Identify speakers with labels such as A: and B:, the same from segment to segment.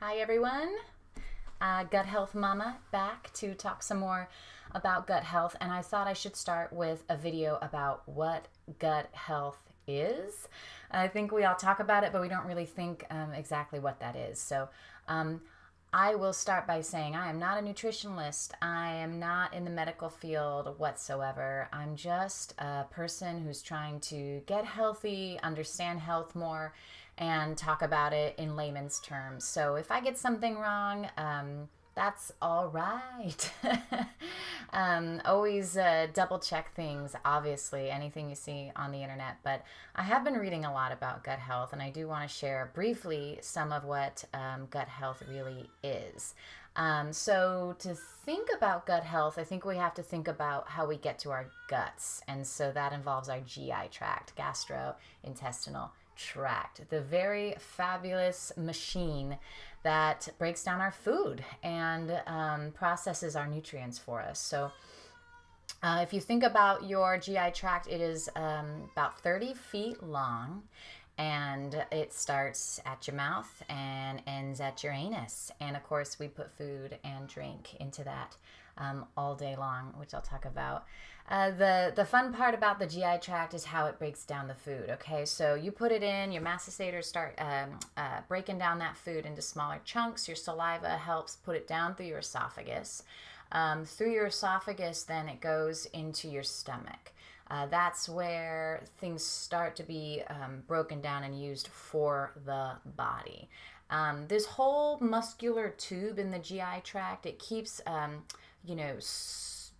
A: Hi everyone, Gut Health Mama back to talk some more about gut health, and I thought I should start with a video about what gut health is. I think we all talk about it, but we don't really think exactly what that is. So I will start by saying I am not a nutritionist. I am not in the medical field whatsoever. I'm just a person who's trying to get healthy, understand health more, and talk about it in layman's terms. So if I get something wrong, that's all right. Always double check things, obviously, anything you see on the internet. But I have been reading a lot about gut health, and I do want to share briefly some of what gut health really is. So to think about gut health, I think we have to think about how we get to our guts. And so that involves our GI tract, gastrointestinal tract, the very fabulous machine that breaks down our food and processes our nutrients for us. So if you think about your GI tract, it is about 30 feet long, and it starts at your mouth and ends at your anus. And of course, we put food and drink into that all day long, which I'll talk about. The fun part about the GI tract is how it breaks down the food. Okay, so you put it in, your mastitators start breaking down that food into smaller chunks. Your saliva helps put it down through your esophagus. Through your esophagus, then it goes into your stomach. That's where things start to be broken down and used for the body. This whole muscular tube in the GI tract, it keeps,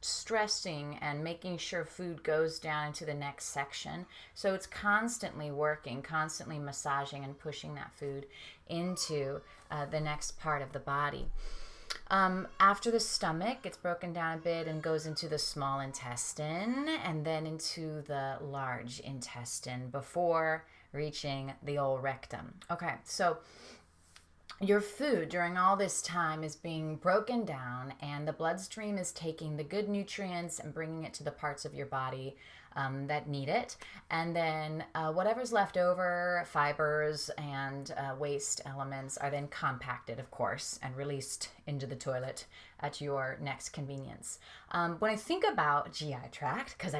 A: stressing and making sure food goes down into the next section. So it's constantly working, constantly massaging and pushing that food into the next part of the body. After the stomach, it's broken down a bit and goes into the small intestine and then into the large intestine before reaching the old rectum. Okay, so your food during all this time is being broken down, and the bloodstream is taking the good nutrients and bringing it to the parts of your body that need it. And then whatever's left over, fibers and waste elements, are then compacted, of course, and released into the toilet at your next convenience. When I think about GI tract, because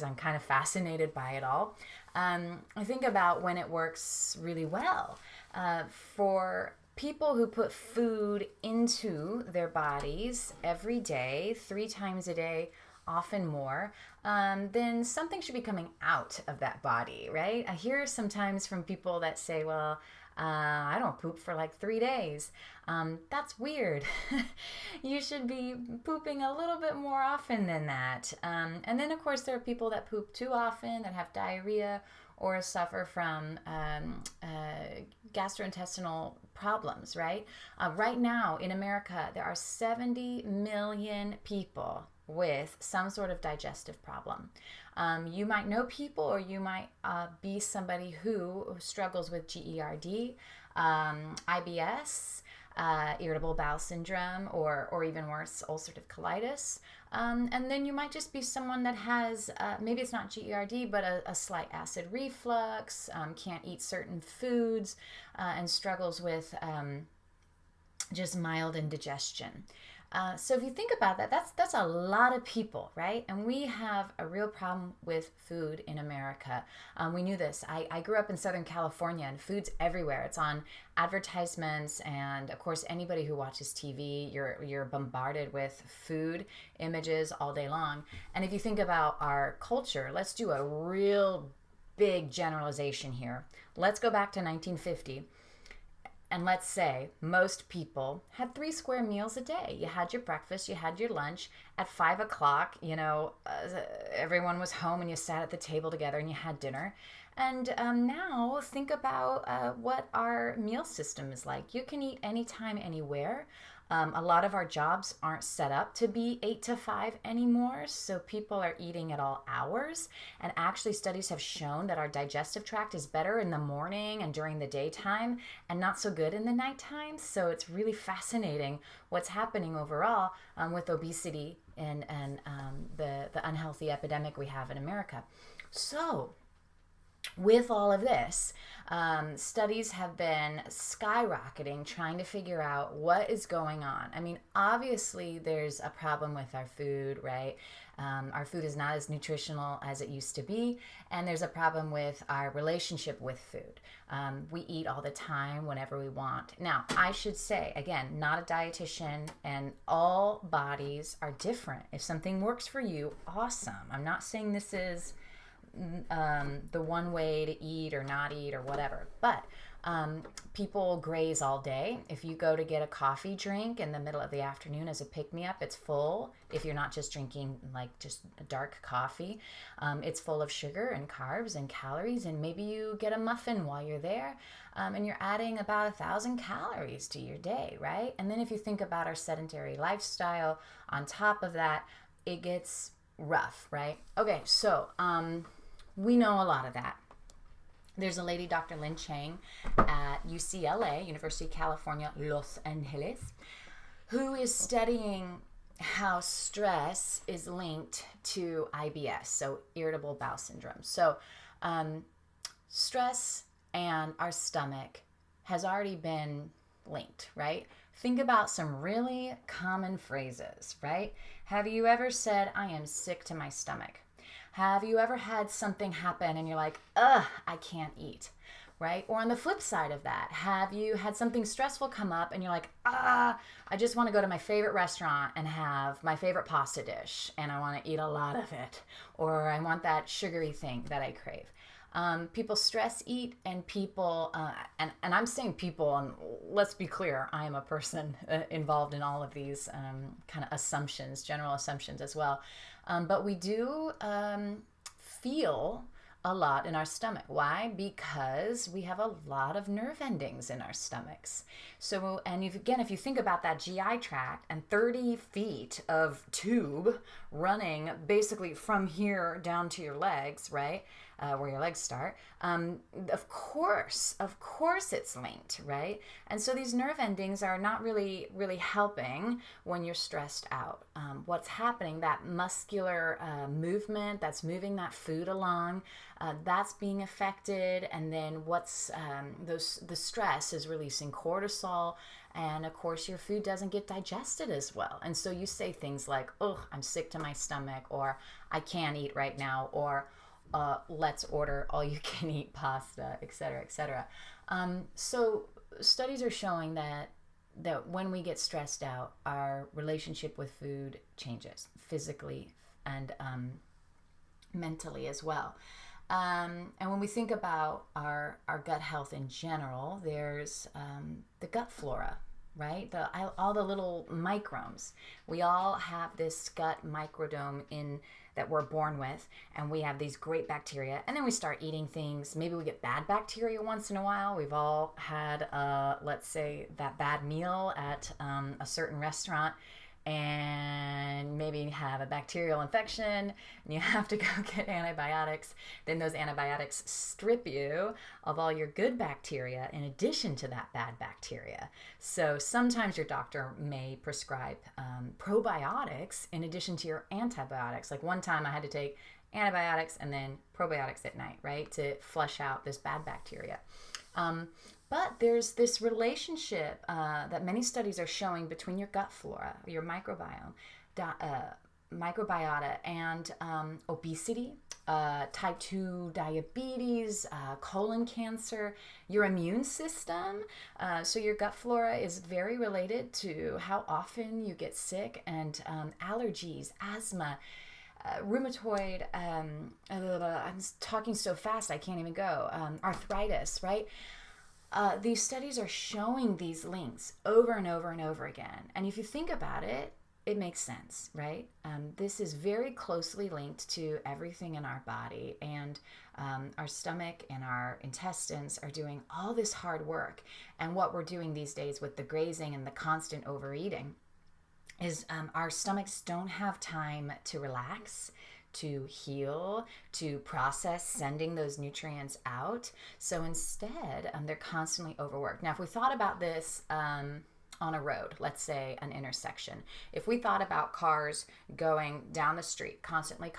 A: I'm kind of fascinated by it all, I think about when it works really well. For people who put food into their bodies every day, 3 times a day, often more, then something should be coming out of that body, right? I hear sometimes from people that say, well, I don't poop for like 3 days. That's weird. You should be pooping a little bit more often than that. And then, of course, there are people that poop too often, that have diarrhea, or suffer from gastrointestinal problems, right? Right now in America, there are 70 million people with some sort of digestive problem. You might know people, or you might be somebody who struggles with GERD, IBS, irritable bowel syndrome, or even worse, ulcerative colitis. And then you might just be someone that has, maybe it's not GERD, but a slight acid reflux, can't eat certain foods, and struggles with just mild indigestion. So if you think about that, that's a lot of people, right? And we have a real problem with food in America. We knew this. I grew up in Southern California, and food's everywhere. It's on advertisements, and of course, anybody who watches TV, you're bombarded with food images all day long. And if you think about our culture, let's do a real big generalization here. Let's go back to 1950. And let's say most people had 3 square meals a day. You had your breakfast, you had your lunch. At 5 o'clock, everyone was home and you sat at the table together and you had dinner. And now think about what our meal system is like. You can eat anytime, anywhere. A lot of our jobs aren't set up to be 8 to 5 anymore, so people are eating at all hours. And actually, studies have shown that our digestive tract is better in the morning and during the daytime, and not so good in the nighttime. So it's really fascinating what's happening overall with obesity and the unhealthy epidemic we have in America. So with all of this, studies have been skyrocketing trying to figure out what is going on. I mean, obviously, there's a problem with our food, right? Our food is not as nutritional as it used to be, and there's a problem with our relationship with food. We eat all the time whenever we want. Now, I should say, again, not a dietitian, and all bodies are different. If something works for you, awesome. I'm not saying this is the one way to eat or not eat or whatever, but people graze all day. If you go to get a coffee drink in the middle of the afternoon as a pick-me-up, it's full. If you're not just drinking like just a dark coffee, it's full of sugar and carbs and calories, and maybe you get a muffin while you're there, and you're adding about 1,000 calories to your day, right? And then if you think about our sedentary lifestyle on top of that, it gets rough, right? Okay, so we know a lot of that. There's a lady, Dr. Lynn Chang at UCLA, University of California, Los Angeles, who is studying how stress is linked to IBS, so irritable bowel syndrome. So stress and our stomach has already been linked, right? Think about some really common phrases, right? Have you ever said, I am sick to my stomach? Have you ever had something happen and you're like, ugh, I can't eat, right? Or on the flip side of that, have you had something stressful come up and you're like, I just want to go to my favorite restaurant and have my favorite pasta dish and I want to eat a lot of it, or I want that sugary thing that I crave. People stress eat, and people, and I'm saying people, and let's be clear, I am a person involved in all of these kind of assumptions, general assumptions as well. But we do feel a lot in our stomach. Why? Because we have a lot of nerve endings in our stomachs. So, and if you think about that GI tract and 30 feet of tube running basically from here down to your legs, right? Where your legs start, of course it's linked, right? And so these nerve endings are not really helping when you're stressed out. What's happening, that muscular movement that's moving that food along, that's being affected, and then the stress is releasing cortisol, and of course your food doesn't get digested as well. And so you say things like, oh, I'm sick to my stomach, or I can't eat right now, or let's order all you can eat pasta, etc., etc. So studies are showing that when we get stressed out, our relationship with food changes physically and mentally as well. And when we think about our gut health in general, there's the gut flora, right? All the little microbes. We all have this gut microdome that we're born with, and we have these great bacteria, and then we start eating things. Maybe we get bad bacteria once in a while. We've all had, let's say, that bad meal at a certain restaurant, and maybe have a bacterial infection, and you have to go get antibiotics. Then those antibiotics strip you of all your good bacteria in addition to that bad bacteria. So sometimes your doctor may prescribe probiotics in addition to your antibiotics. Like one time I had to take antibiotics and then probiotics at night, right, to flush out this bad bacteria. But there's this relationship that many studies are showing between your gut flora, your microbiome, microbiota, and obesity, type 2 diabetes, colon cancer, your immune system. So your gut flora is very related to how often you get sick, and allergies, asthma, rheumatoid, I'm talking so fast I can't even go, arthritis, right? These studies are showing these links over and over and over again. And if you think about it, it makes sense, right? This is very closely linked to everything in our body, and our stomach and our intestines are doing all this hard work. And what we're doing these days with the grazing and the constant overeating is our stomachs don't have time to relax, to heal, to process, sending those nutrients out. So instead, they're constantly overworked. Now, if we thought about this on on a road, let's say an intersection. If we thought about cars going down the street constantly,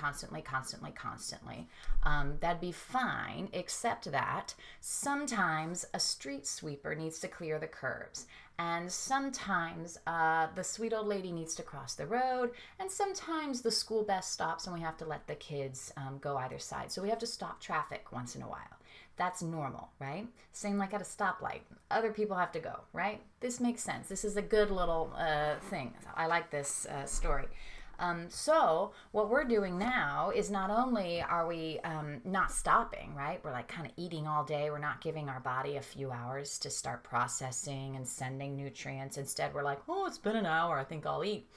A: that'd be fine, except that sometimes a street sweeper needs to clear the curbs. And sometimes the sweet old lady needs to cross the road, and sometimes the school bus stops and we have to let the kids go either side. So we have to stop traffic once in a while. That's normal, right? Same like at a stoplight. Other people have to go, right? This makes sense. This is a good little thing. I like this story. So what we're doing now is not only are we not stopping, right? We're like kind of eating all day. We're not giving our body a few hours to start processing and sending nutrients. Instead, we're like, oh, it's been an hour. I think I'll eat.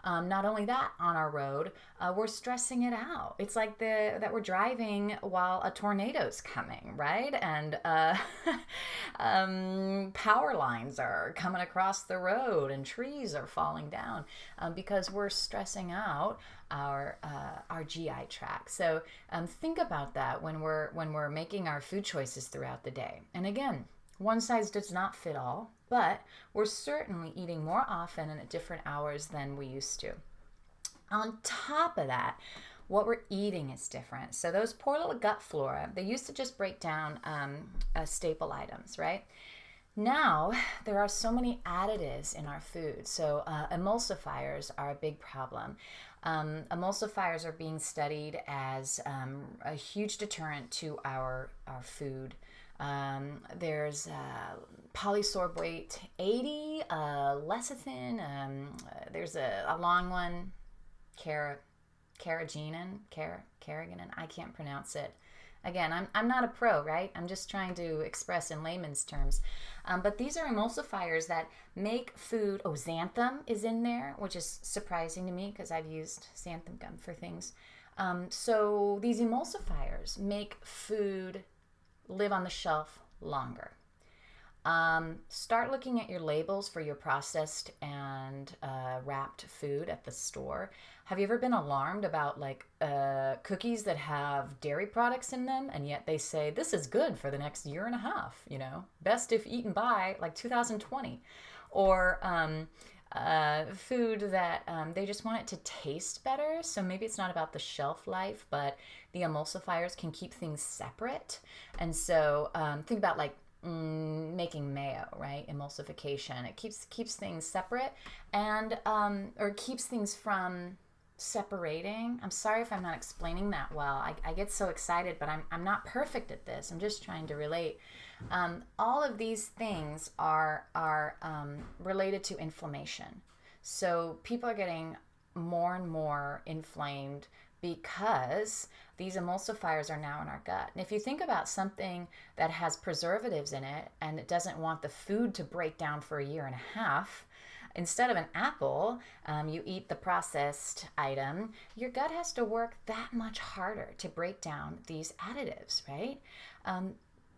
A: Not only that, on our road, we're stressing it out. It's like that we're driving while a tornado's coming, right? And power lines are coming across the road and trees are falling down because we're stressing out our GI tract. So think about that when we're making our food choices throughout the day. And again, one size does not fit all, but we're certainly eating more often and at different hours than we used to. On top of that, what we're eating is different. So those poor little gut flora, they used to just break down staple items, right? Now, there are so many additives in our food. So emulsifiers are a big problem. Emulsifiers are being studied as a huge deterrent to our food. There's polysorbate 80, lecithin, there's a long one, carrageenan, I can't pronounce it. Again, I'm not a pro, right? I'm just trying to express in layman's terms. But these are emulsifiers that make food, xanthan is in there, which is surprising to me because I've used xanthan gum for things. So these emulsifiers make food live on the shelf longer. Start looking at your labels for your processed and wrapped food at the store. Have you ever been alarmed about cookies that have dairy products in them, and yet they say this is good for the next year and a half, best if eaten by 2020, or food that they just want it to taste better. So maybe it's not about the shelf life, but the emulsifiers can keep things separate. And so think about making mayo, right? Emulsification. It keeps things separate and or keeps things from separating. I'm sorry if I'm not explaining that well. I get so excited, but I'm not perfect at this. I'm just trying to relate. All of these things are related to inflammation. So people are getting more and more inflamed because these emulsifiers are now in our gut. And if you think about something that has preservatives in it and it doesn't want the food to break down for a year and a half, instead of an apple, you eat the processed item, your gut has to work that much harder to break down these additives, right?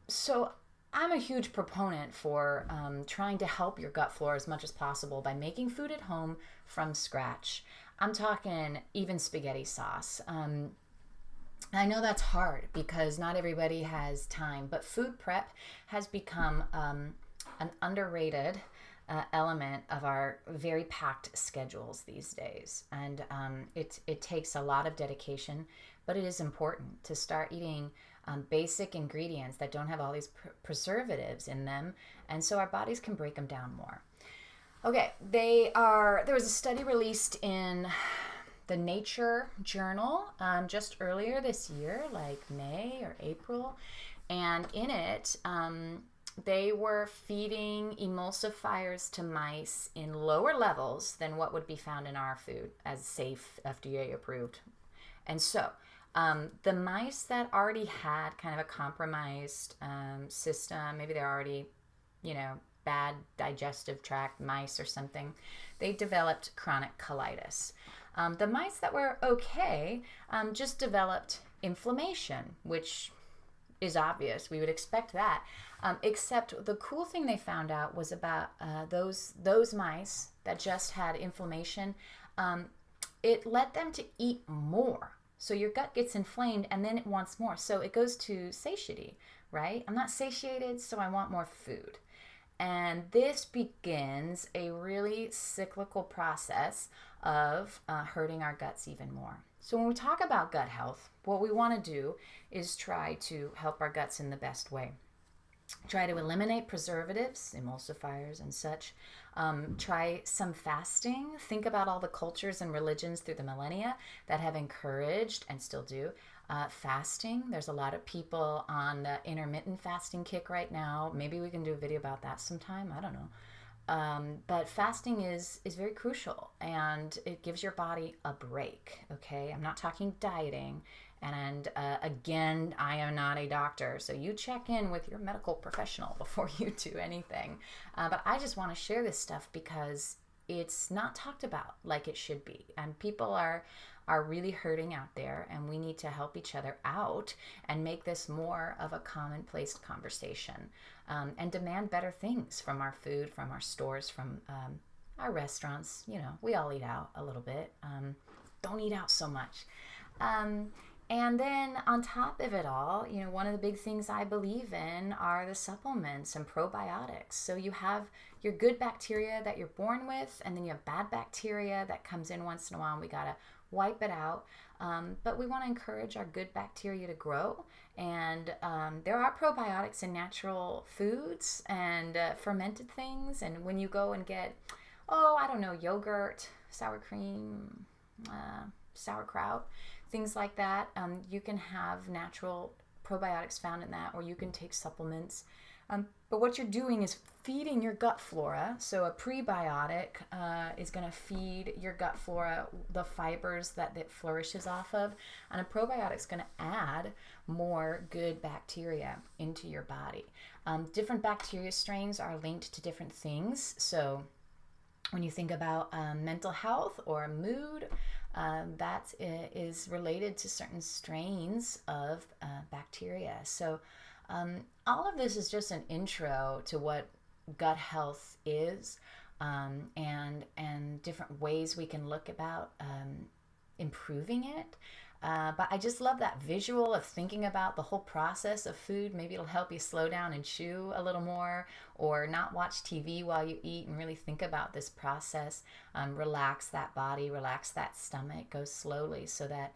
A: So I'm a huge proponent for trying to help your gut flora as much as possible by making food at home from scratch. I'm talking even spaghetti sauce. I know that's hard because not everybody has time, but food prep has become an underrated element of our very packed schedules these days. And it takes a lot of dedication, but it is important to start eating basic ingredients that don't have all these preservatives in them, and so our bodies can break them down more. Okay, there was a study released in the Nature journal just earlier this year, like May or April, and in it they were feeding emulsifiers to mice in lower levels than what would be found in our food as safe, FDA approved. And so the mice that already had kind of a compromised system, maybe they're already, bad digestive tract mice or something, they developed chronic colitis. The mice that were okay just developed inflammation, which is obvious. We would expect that. Except the cool thing they found out was about those mice that just had inflammation. It led them to eat more. So your gut gets inflamed and then it wants more. So it goes to satiety, right? I'm not satiated, so I want more food. And this begins a really cyclical process of hurting our guts even more. So when we talk about gut health, what we want to do is try to help our guts in the best way. Try to eliminate preservatives, emulsifiers, and such. Try some fasting. Think about all the cultures and religions through the millennia that have encouraged and still do fasting. There's a lot of people on the intermittent fasting kick right now. Maybe we can do a video about that sometime. I don't know. But fasting is very crucial, and it gives your body a break, okay? I'm not talking dieting. And again, I am not a doctor, so you check in with your medical professional before you do anything. But I just want to share this stuff because it's not talked about like it should be. And people are really hurting out there, and we need to help each other out and make this more of a commonplace conversation, and demand better things from our food, from our stores, from our restaurants. You know, we all eat out a little bit. Don't eat out so much. And then on top of it all, you know, one of the big things I believe in are the supplements and probiotics. So you have your good bacteria that you're born with, and then you have bad bacteria that comes in once in a while, and we got to wipe it out. But we want to encourage our good bacteria to grow. And there are probiotics in natural foods and fermented things. And when you go and get, yogurt, sour cream, sauerkraut, things like that, you can have natural probiotics found in that, or you can take supplements. But what you're doing is feeding your gut flora. So a prebiotic is going to feed your gut flora the fibers that it flourishes off of, and a probiotic is going to add more good bacteria into your body. Different bacteria strains are linked to different things. So when you think about mental health or mood, that is related to certain strains of bacteria. So all of this is just an intro to what gut health is, and different ways we can look about improving it. But I just love that visual of thinking about the whole process of food. Maybe it'll help you slow down and chew a little more, or not watch TV while you eat and really think about this process. Relax that body, relax that stomach, go slowly so that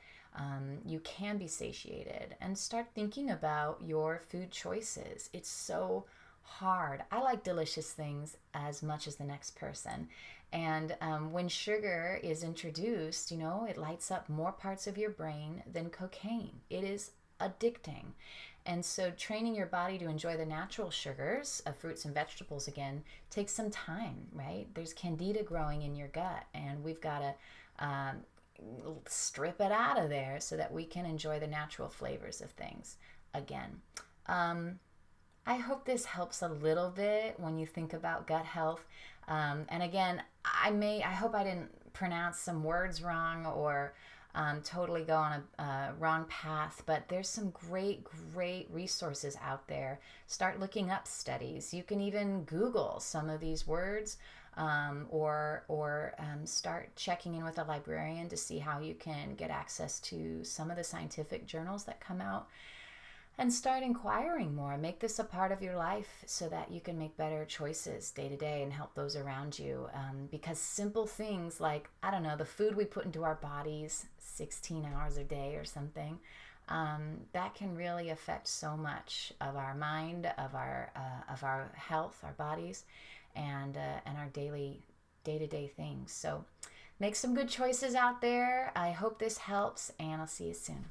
A: you can be satiated, and start thinking about your food choices. It's so hard. I like delicious things as much as the next person. And when sugar is introduced, you know, it lights up more parts of your brain than cocaine. It is addicting. And so training your body to enjoy the natural sugars of fruits and vegetables, again, takes some time, right? There's candida growing in your gut, and we've got to strip it out of there so that we can enjoy the natural flavors of things again. I hope this helps a little bit when you think about gut health. And again, I hope I didn't pronounce some words wrong or totally go on a wrong path, but there's some great resources out there. Start looking up studies. You can even Google some of these words, or start checking in with a librarian to see how you can get access to some of the scientific journals that come out. And start inquiring more. Make this a part of your life so that you can make better choices day to day and help those around you. Because simple things like, I don't know, the food we put into our bodies 16 hours a day or something, that can really affect so much of our mind, of our health, our bodies, and our daily day-to-day things. So make some good choices out there. I hope this helps, and I'll see you soon.